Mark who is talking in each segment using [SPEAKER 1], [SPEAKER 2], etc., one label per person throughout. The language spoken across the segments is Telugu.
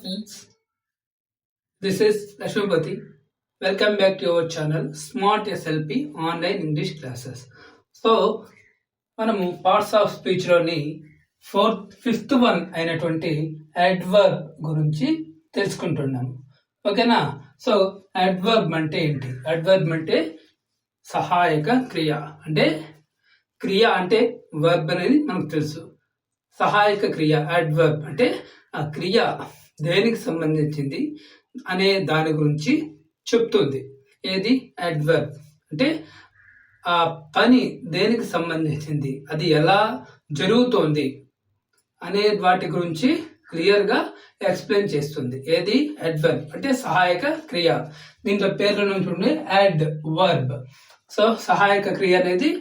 [SPEAKER 1] Friends, this is Lashmipati. Welcome back to our channel Smart SLP Online English Classes. So మనము పార్ట్స్ ఆఫ్ స్పీచ్ లోని ఫిఫ్త్ వన్ అయినటువంటి అడ్వర్బ్ గురించి తెలుసుకుంటున్నాము. ఓకేనా? సో అడ్వర్బ్ అంటే ఏంటి? అడ్వర్బ్ అంటే సహాయక క్రియ. అంటే క్రియ అంటే వర్బ్ అనేది మనకు తెలుసు. సహాయక క్రియ అడ్వర్బ్ అంటే ఆ క్రియ దేనికి సంబంధించింది అనే దాని గురించి చెప్తుంది. ఏది? అడ్వర్బ్ అంటే ఆ పని దేనికి సంబంధించింది, అది ఎలా జరుగుతోంది అనే వాటి గురించి క్లియర్ గా ఎక్స్ప్లెయిన్ చేస్తుంది. ఏది? అడ్వర్బ్ అంటే సహాయక క్రియ. దీంట్లో పేర్ల నుంచి ఉండే అడ్ వర్బ్. సో సహాయక క్రియ అనేది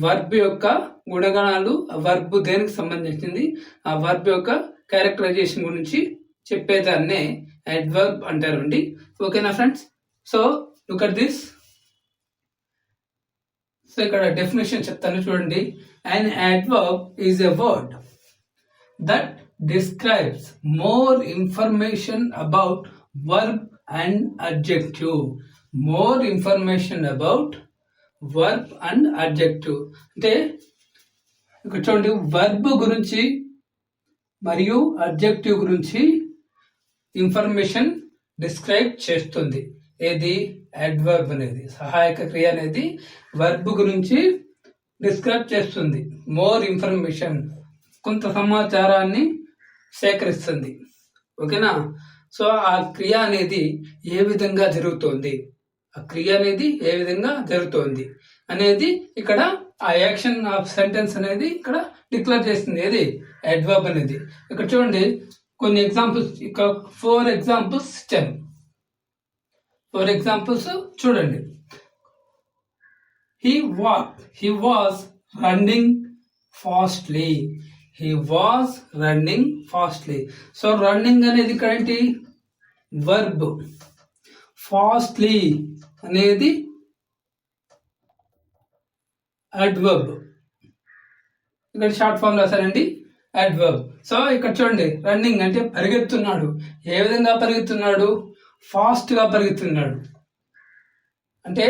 [SPEAKER 1] వర్బ్ యొక్క గుణగణాలు, వర్బ్ దేనికి సంబంధించింది, ఆ వర్బ్ యొక్క క్యారెక్టరైజేషన్ గురించి చెప్పేదాన్నే అడ్వర్బ్ అంటారండి. ఓకేనా friends? So look at this. So ఇక్కడ డెఫినేషన్ చెప్తాను చూడండి. An adverb is a word that describes more information about verb and adjective. More information about verb and adjective. అంటే ఇక్కడ చూడండి, వర్బ్ గురించి మరియు అడ్జెక్టివ్ గురించి ఇన్ఫర్మేషన్ డిస్క్రైబ్ చేస్తుంది. ఏది? అడ్వర్బ్ అనేది. సహాయక క్రియ అనేది వర్బ్ గురించి డిస్క్రైబ్ చేస్తుంది. మోర్ ఇన్ఫర్మేషన్, కొంత సమాచారాన్ని సేకరిస్తుంది. ఓకేనా? సో ఆ క్రియ అనేది ఏ విధంగా జరుగుతోంది, ఆ క్రియ అనేది ఏ విధంగా జరుగుతోంది అనేది ఇక్కడ ఆ యాక్షన్ ఆఫ్ సెంటెన్స్ అనేది ఇక్కడ డిక్లేర్ చేస్తుంది. ఏది? అడ్వర్బ్ అనేది. ఇక్కడ చూడండి కొన్ని ఎగ్జాంపుల్స్, ఇక్కడ 4 ఎగ్జాంపుల్స్ ఇచ్చాను. 4 ఎగ్జాంపుల్స్ చూడండి. He was running fastly. He was running fastly. So running అనేది ఇక్కడ ఏంటి? వర్బ్. ఫాస్ట్లీ అనేది అడ్వర్బ్. ఇక్కడ షార్ట్ ఫామ్ రాశారండి, అడ్వర్బ్. సో ఇక్కడ చూడండి, రన్నింగ్ అంటే పరిగెత్తున్నాడు. ఏ విధంగా పరిగెత్తున్నాడు? ఫాస్ట్ గా పరిగెత్తున్నాడు. అంటే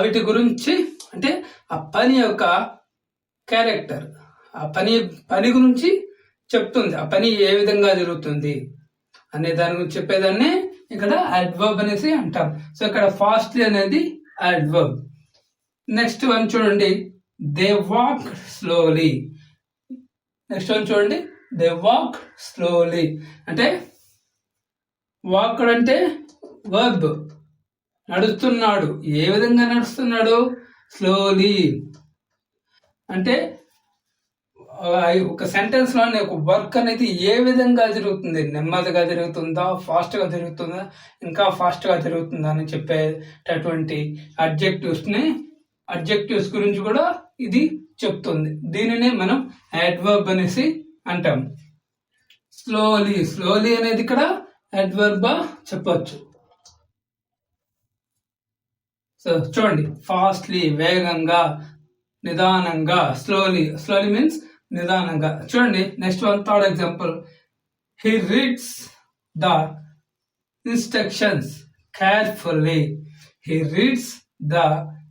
[SPEAKER 1] వీటి గురించి, అంటే ఆ పని యొక్క క్యారెక్టర్, ఆ పని గురించి చెప్తుంది. ఆ పని ఏ విధంగా జరుగుతుంది అనే దాని గురించి చెప్పేదాన్ని ఇక్కడ అడ్వర్బ్ అనేసి అంటాం. సో ఇక్కడ ఫాస్ట్లీ అనేది అడ్వర్బ్. నెక్స్ట్ వన్ చూడండి, they walk slowly. Next one చూడండి, దే వాక్ స్లోలీ. అంటే వాక్ అంటే వర్బ్. నడుస్తున్నాడు. ఏ విధంగా నడుస్తున్నాడు? స్లోలీ. అంటే ఒక సెంటెన్స్ లోనే ఒక వర్క్ అనేది ఏ విధంగా జరుగుతుంది, నెమ్మదిగా జరుగుతుందా, ఫాస్ట్ గా జరుగుతుందా, ఇంకా ఫాస్ట్ గా జరుగుతుందా అని చెప్పేటటువంటి అడ్జెక్టివ్స్ గురించి కూడా ఇది చెప్తుంది. దీనినే మనం అడ్వర్బ్ అనేసి అంటాం. స్లోలీ అనేది ఇక్కడ అడ్వర్బ్ చెప్పొచ్చు. సో చూడండి, ఫాస్ట్లీ వేగంగా, నిదానంగా. స్లోలీ మీన్స్ నిదానంగా. చూడండి next one, third example. He reads the instructions carefully. He reads the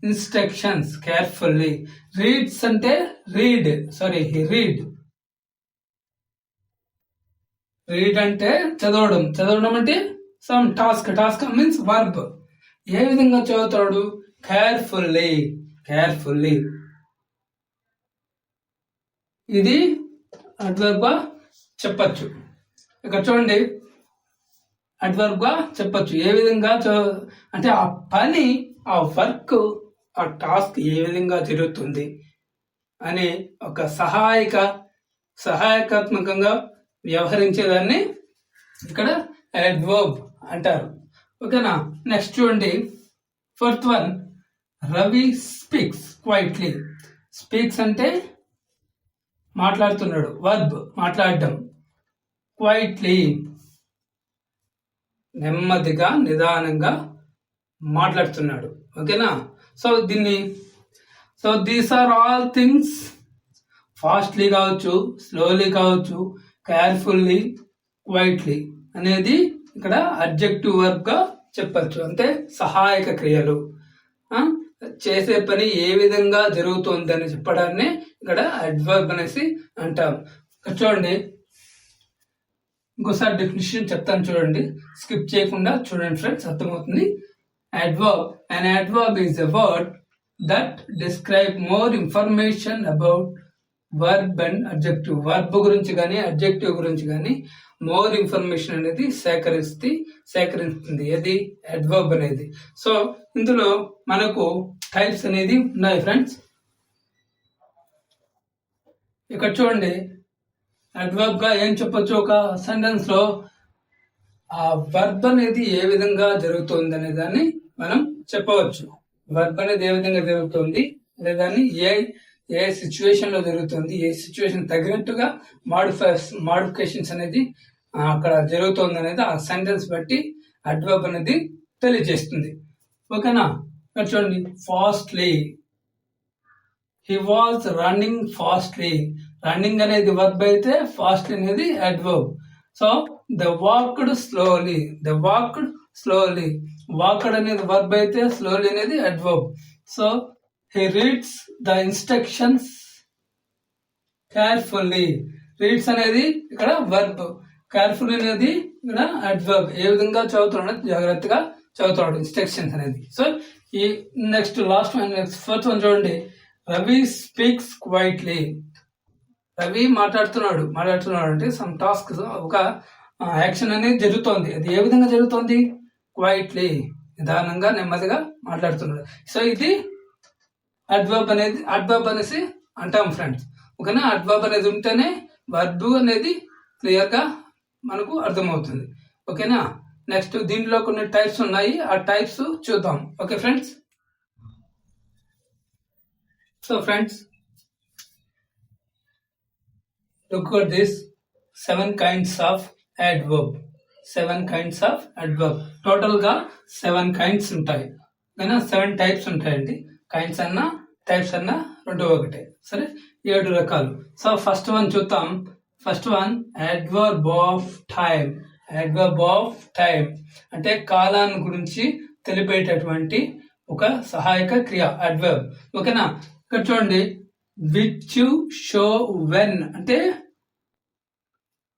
[SPEAKER 1] instructions carefully. Reads అంటే రీడ్. రీడ్ అంటే చదవడం అంటే సమ్ టాస్క్ మీన్స్ వర్బ్. ఏ విధంగా చదువుతాడు? కేర్ఫుల్లీ. ఇది అడ్వర్బ్ గా చెప్పచ్చు. ఇక్కడ చూడండి, అడ్వర్బ్ గా చెప్పచ్చు. ఏ విధంగా అంటే ఆ పని, ఆ వర్క్, ఆ టాస్క్ ఏ విధంగా జరుగుతుంది అనే ఒక సహాయకాత్మకంగా వ్యవహరించేదాన్ని ఇక్కడ అడ్వర్బ్ అంటారు. ఓకేనా? నెక్స్ట్ చూడండి, 4th one, Ravi speaks quietly. Speaks అంటే మాట్లాడుతున్నాడు, వర్బ్ మాట్లాడడం. క్వైట్లీ నెమ్మదిగా, నిదానంగా మాట్లాడుతున్నాడు. ఓకేనా? So these are all things. Fastly కావచ్చు, స్లోలీ కావచ్చు, కేర్ఫుల్లీ, క్వైట్లీ అనేది ఇక్కడ అడ్జెక్టివ్ వర్బ్ గా చెప్పచ్చు. అంటే సహాయక క్రియలు, చేసే పని ఏ విధంగా జరుగుతుంది అని చెప్పడాన్ని ఇక్కడ అడ్వర్బ్ అనేసి అంటాం. చూడండి, ఇంకోసారి డెఫినిషన్ చెప్తాను చూడండి, స్కిప్ చేయకుండా చూడండి ఫ్రెండ్స్, అర్థమవుతుంది. Adverb, an adverb is a word that describe more information about verb and adjective. Verb గురించి కానీ అడ్జెక్టివ్ గురించి కానీ మోర్ ఇన్ఫర్మేషన్ అనేది సేకరిస్తుంది ఏది అడ్వర్బ్ అనేది. సో ఇందులో మనకు టైప్స్ అనేది ఉన్నాయి ఫ్రెండ్స్. ఇక్కడ చూడండి, అడ్వర్బ్ గా ఏం చెప్పొచ్చు, ఒక సెంటెన్స్ లో ఆ వర్బ్ అనేది ఏ విధంగా జరుగుతుంది అనే దాన్ని మనం చెప్పవచ్చు. వర్బ్ అనేది ఏ విధంగా జరుగుతుంది అనే దాన్ని ఏ సిచ్యువేషన్ లో జరుగుతుంది, ఏ సిచ్యువేషన్ తగినట్టుగా మాడిఫికేషన్స్ అనేది అక్కడ జరుగుతుంది అనేది ఆ సెంటెన్స్ బట్టి అడ్వర్బ్ అనేది తెలియజేస్తుంది. ఓకేనా? చూడండి, fastly, he was running fastly. Running అనేది వర్బ్ అయితే ఫాస్ట్లీ అనేది adverb. So the walked slowly, walked అనేది వర్బ్ అయితే స్లోలీ అనేది adverb. So he reads the instructions carefully. Reads అనేది ఇక్కడ వర్బ్, కేర్ఫుల్ అనేది ఇక్కడ అడ్వర్బ్. ఏ విధంగా చదువుతున్నాడు, జాగ్రత్తగా చదువుతున్నాడు ఇన్స్ట్రక్షన్స్ అనేది. సో ఈ నెక్స్ట్ లాస్ట్ ఫోర్త్ వన్ చూడండి, రవి స్పీక్స్ క్వైట్లీ. రవి మాట్లాడుతున్నాడు అంటే సమ్ టాస్క్, ఒక యాక్షన్ అనేది జరుగుతోంది. అది ఏ విధంగా జరుగుతోంది, క్వైట్లీ, నిదానంగా నెమ్మదిగా మాట్లాడుతున్నాడు. సో ఇది అడ్వర్బ్ అనేసి అంటాం ఫ్రెండ్స్. ఓకేనా? అడ్వర్బ్ అనేది ఉంటేనే వర్బ్ అనేది క్లియర్ గా మనకు అర్థమవుతుంది. ఓకేనా? నెక్స్ట్ దీంట్లో కొన్ని టైప్స్ ఉన్నాయి, ఆ టైప్స్ చూద్దాం. Okay friends? So friends, look at this 7 kinds of adverb. 7 kinds of adverb. Total గా 7 kinds ఉంటాయి. 7 types ఉంటాయండి. కైండ్స్ అన్నా టైప్స్ అన్నా రెండు ఒకటే. సరే, 7 రకాలు. సో ఫస్ట్ వన్ చూద్దాం. First one adverb of time. Adverb of time అంటే కాలాన్ని గురించి తెలిపేటటువంటి ఒక సహాయక క్రియ అడ్వర్బ్. ఓకేనా? ఇక్కడ చూడండి, విచ్ యు షో వెన్ అంటే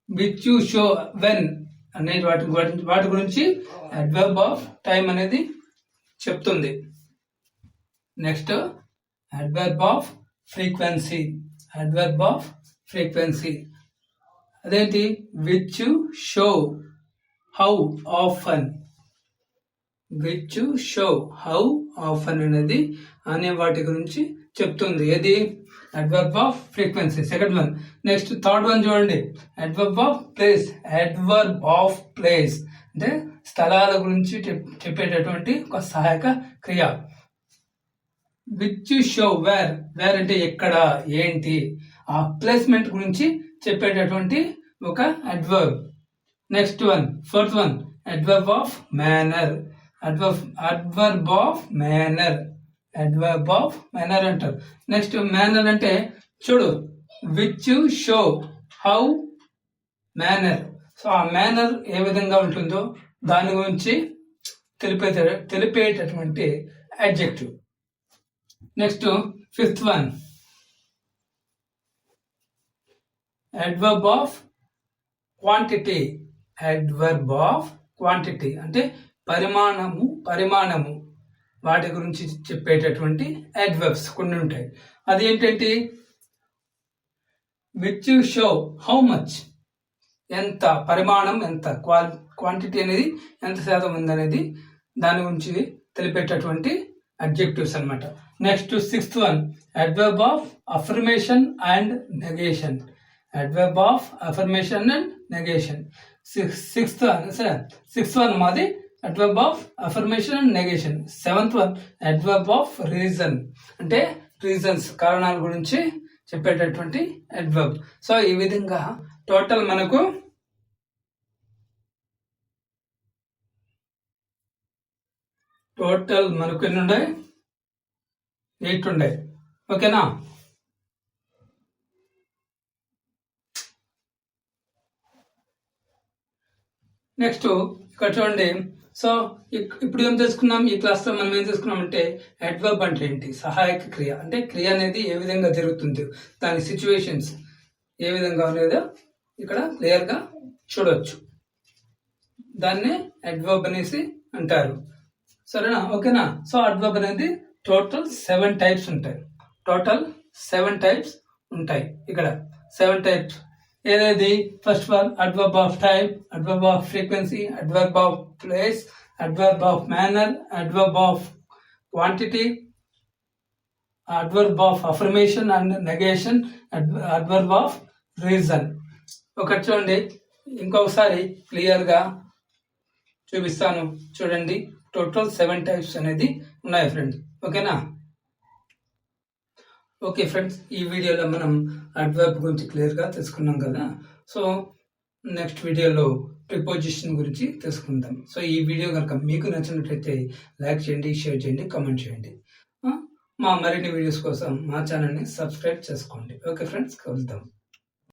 [SPEAKER 1] విచ్ యు షో వెన్ అనే వాటి గురించి అడ్వర్బ్ ఆఫ్ టైమ్ అనేది చెప్తుంది. Next adverb of frequency. Adverb of frequency అదేంటి, which you show how often. Which you show how often అనేది అనే వాటి గురించి చెప్తుంది. ఏది, adverb of frequency. Second one. Next third one చూడండి, adverb of place. Adverb of place అంటే స్థలాల గురించి చెప్పేటటువంటి ఒక సహాయక క్రియ. Which you show wear. Where అంటే ఎక్కడ, ఏంటి, ఆ ప్లేస్మెంట్ గురించి చెప్పేటటువంటి ఒక adverb. Next one, fourth one, adverb of manner. Adverb of manner. Adverb of manner అంటారు. నెక్స్ట్ మేనర్ అంటే చూడు, which you show how manner. So ఆ మేనర్ ఏ విధంగా ఉంటుందో దాని గురించి తెలిపేటటువంటి adjective. Next fifth one, adverb of quantity. Adverb of quantity అంటే పరిమాణము వాటి గురించి చెప్పేటటువంటి అడ్వర్బ్స్ కొన్ని ఉంటాయి. అది ఏంటంటే, which you show how much, ఎంత పరిమాణం, ఎంత క్వాంటిటీ అనేది ఎంత శాతం ఉందనేది దాని గురించి తెలిపేటటువంటి అడ్జెక్టివ్స్ అన్నమాట. Next sixth one, adverb of affirmation and negation. Adverb of affirmation and negation. Sixth one మాది adverb of affirmation and negation. Seventh one, adverb of reason అంటే రీజన్స్, కారణాల గురించి చెప్పేటటువంటి అడ్వర్బ్. సో ఈ విధంగా టోటల్ మనకు ఎన్ని ఉన్నాయి, 8 ఉన్నాయి. ఓకేనా? నెక్స్ట్ ఇక్కడ చూడండి. సో ఇప్పుడు ఏం తెలుసుకున్నాం, ఈ క్లాస్ లో మనం ఏం తెలుసుకున్నామంటే అడ్వర్బ్ అంటే ఏంటి, సహాయక క్రియ. అంటే క్రియ అనేది ఏ విధంగా జరుగుతుంది, దాని సిచ్యువేషన్స్ ఏ విధంగా ఉన్నాయో ఇక్కడ క్లియర్ గా చూడొచ్చు. దాన్ని అడ్వర్బ్ అనేసి అంటారు. సరేనా, ఓకేనా. సో అడ్వర్బ్ అనేది టోటల్ 7 టైప్స్ ఉంటాయి. టోటల్ 7 టైప్స్ ఉంటాయి. ఇక్కడ 7 టైప్స్ ఏదైది, first one adverb of type, adverb of frequency, adverb of place, adverb of manner, adverb of quantity, adverb of affirmation and negation, adverb of reason. ఒకటి చూడండి, ఇంకొకసారి క్లియర్ గా చూపిస్తాను చూడండి. టోటల్ 7 టైప్స్ అనేది ఉన్నాయి ఫ్రెండ్స్, ఓకేనా. ఓకే ఫ్రెండ్స్, ఈ వీడియోలో మనం అడ్వర్బ్ గురించి క్లియర్గా తెలుసుకున్నాం కదా. సో నెక్స్ట్ వీడియోలో ప్రిపోజిషన్ గురించి తెలుసుకుందాం. సో ఈ వీడియో కనుక మీకు నచ్చినట్లయితే లైక్ చేయండి, షేర్ చేయండి, కామెంట్ చేయండి. మా మరిన్ని వీడియోస్ కోసం మా ఛానల్ని సబ్స్క్రైబ్ చేసుకోండి. ఓకే ఫ్రెండ్స్, కలుద్దాం.